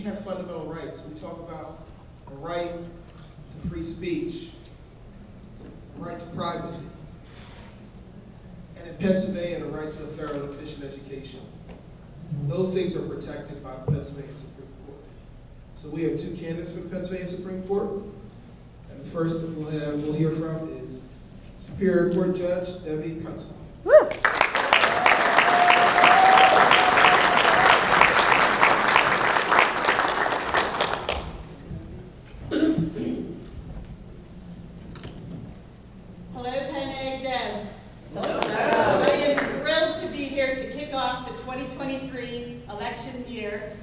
have fundamental rights. We talk about the right to free speech, the right to privacy, and in Pennsylvania, the right to a thorough and efficient education. Those things are protected by the Pennsylvania Supreme Court. So we have two candidates for the Pennsylvania Supreme Court. And the first that we'll hear from is Superior Court Judge Debbie Kunstler. Woo! Hello, Penn Egg Devs. I am thrilled to be here to kick off the 2023 election year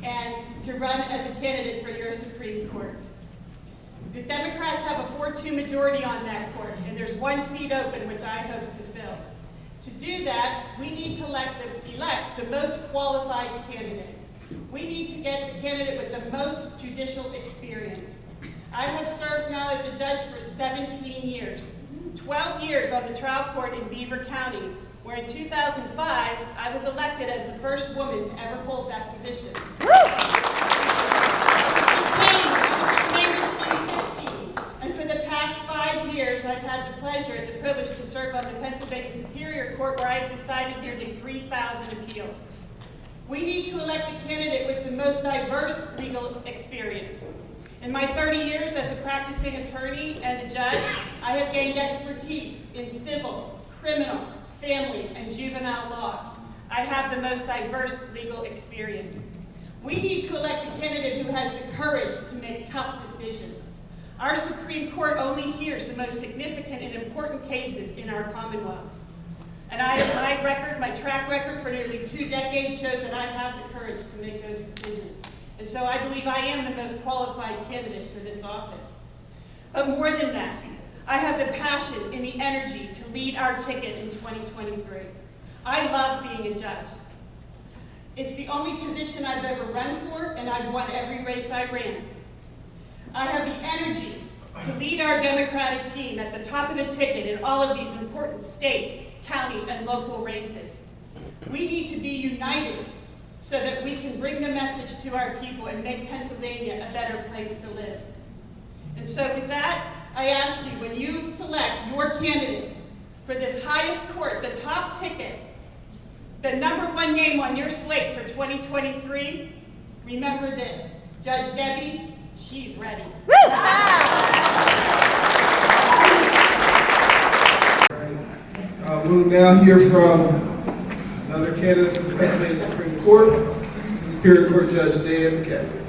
and to run as a candidate for your Supreme Court. The Democrats have a 4-2 majority on that court, and there's one seat open, which I hope to fill. To do that, we need to elect the most qualified candidate. We need to get the candidate with the most judicial experience. I have served now as a judge for 17 years, 12 years on the trial court in Beaver County, where in 2005, I was elected as the first woman to ever hold that position. And for the past 5 years, I've had the pleasure and the privilege to serve on the Pennsylvania Superior Court, where I've decided nearly 3,000 appeals. We need to elect the candidate with the most diverse legal experience. In my 30 years as a practicing attorney and a judge, I have gained expertise in civil, criminal, family, and juvenile law. I have the most diverse legal experience. We need to elect a candidate who has the courage to make tough decisions. Our Supreme Court only hears the most significant and important cases in our Commonwealth. And my track record for nearly 2 decades shows that I have the courage to make those decisions. And so I believe I am the most qualified candidate for this office. But more than that, I have the passion and the energy to lead our ticket in 2023. I love being a judge. It's the only position I've ever run for, and I've won every race I ran. I have the energy to lead our Democratic team at the top of the ticket in all of these important state, county, and local races. We need to be united so that we can bring the message to our people and make Pennsylvania a better place to live. And so with that, I ask you, when you select your candidate for this highest court, the top ticket, the #1 name on your slate for 2023, remember this: Judge Debbie, she's ready. We'll now hear from another candidate for the Pennsylvania Supreme Court, Superior Court Judge Dan McCaffrey.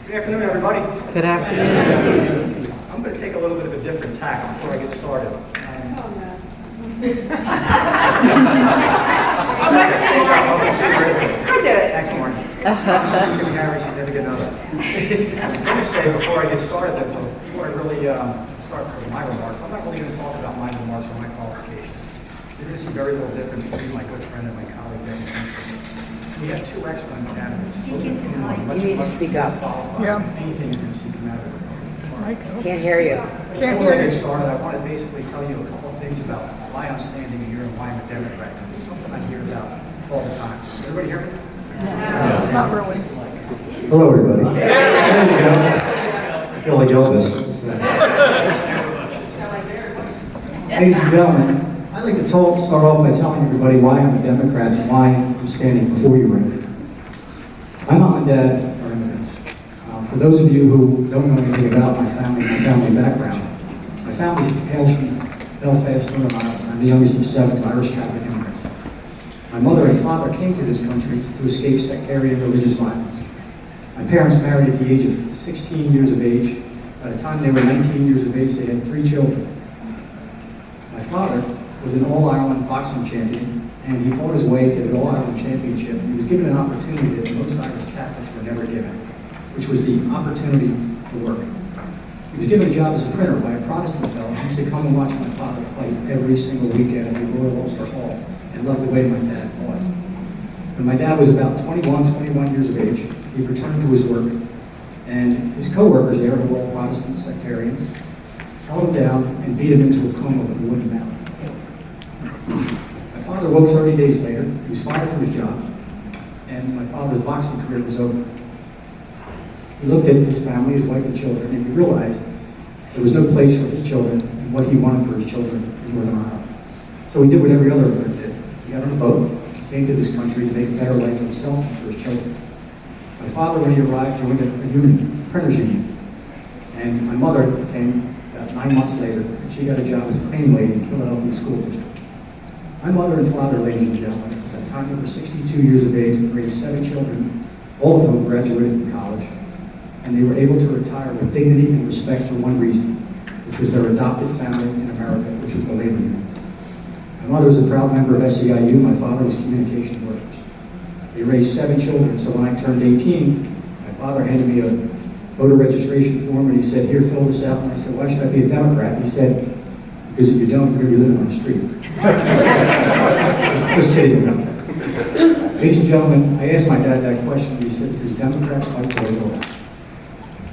Good afternoon, everybody. Good afternoon. I'm going to take a little bit of a different tack before I get started. I did it. Next morning. Kim Harris, you never get another. I was going to say before I get started, that before I really start with my remarks, I'm not really going to talk about my remarks or my qualifications. You're going to see very little difference between my good friend and my colleague, Dan Kunstler. We have 2 excellent candidates. You need to speak up. Yeah. Anything you can see come out of it. Can't hear you. Before I get started, I want to basically tell you a couple of things about why I'm standing here and why I'm a Democrat. Because it's something I hear about all the time. Everybody hear me? Not really. Hello, everybody. There you go. I feel like Elvis. Ladies and gentlemen, I'd like to start off by telling everybody why I'm a Democrat and why I'm standing before you right now. My mom and dad are immigrants. For those of you who don't know anything about my family background, my family hails from Belfast, Northern Ireland. I'm the youngest of 7 Irish Catholic immigrants. My mother and father came to this country to escape sectarian religious violence. My parents married at the age of 16 years of age. By the time they were 19 years of age, they had 3 children. My father was an All-Ireland boxing champion, and he fought his way to the All-Ireland Championship. He was given an opportunity that most Irish Catholics were never given, which was the opportunity to work. He was given a job as a printer by a Protestant fellow who used to come and watch my father fight every single weekend at the Royal Ulster Hall, and loved the way my dad fought. When my dad was about 21 years of age, he returned to his work, and his co-workers there, who were all Protestant sectarians, held him down and beat him into a coma with a wooden mallet. My father woke 30 days later. He was fired from his job, and my father's boxing career was over. He looked at his family, his wife and children, and he realized there was no place for his children and what he wanted for his children in Northern Ireland. So he did what every other American did. He got on a boat, came to this country to make a better life for himself and for his children. My father, when he arrived, joined a union, a printers union. And my mother came about 9 months later, and she got a job as a cleaning lady in Philadelphia School District. My mother and father, ladies and gentlemen, at the time they were 62 years of age, raised 7 children, all of whom graduated from college, and they were able to retire with dignity and respect for one reason, which was their adopted family in America, which was the labor union. My mother was a proud member of SEIU, my father was communication workers. They raised 7 children, so when I turned 18, my father handed me a voter registration form, and he said, "Here, fill this out." And I said, "Why should I be a Democrat?" And he said, "Because if you don't, you're going to be living on the street." Just kidding about that. Ladies and gentlemen, I asked my dad that question, and he said, "Because Democrats fight till they go out."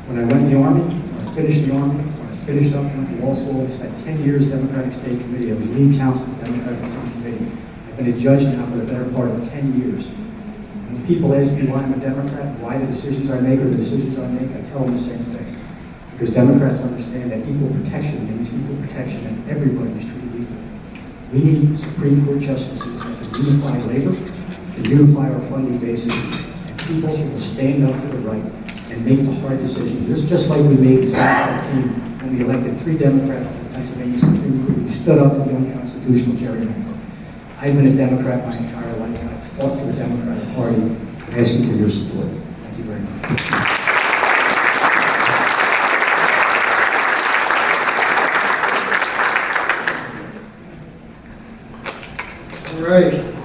When I went in the Army, when I finished the Army, when I finished up, went to law school, I spent 10 years Democratic State Committee. I was lead counsel of the Democratic State Committee. I've been a judge now for the better part of 10 years. When people ask me why I'm a Democrat, why the decisions I make are the decisions I make, I tell them the same thing. Because Democrats understand that equal protection means equal protection and everybody is treated equally. We need Supreme Court justices that can unify labor, can unify our funding basis, and people who will stand up to the right and make the hard decisions. Just like we made in 2014 when we elected 3 Democrats to the Pennsylvania Supreme Court who stood up to the unconstitutional gerrymandering. I've been a Democrat my entire life, and I've fought for the Democratic Party. I'm asking for your support. Thank you very much. All right.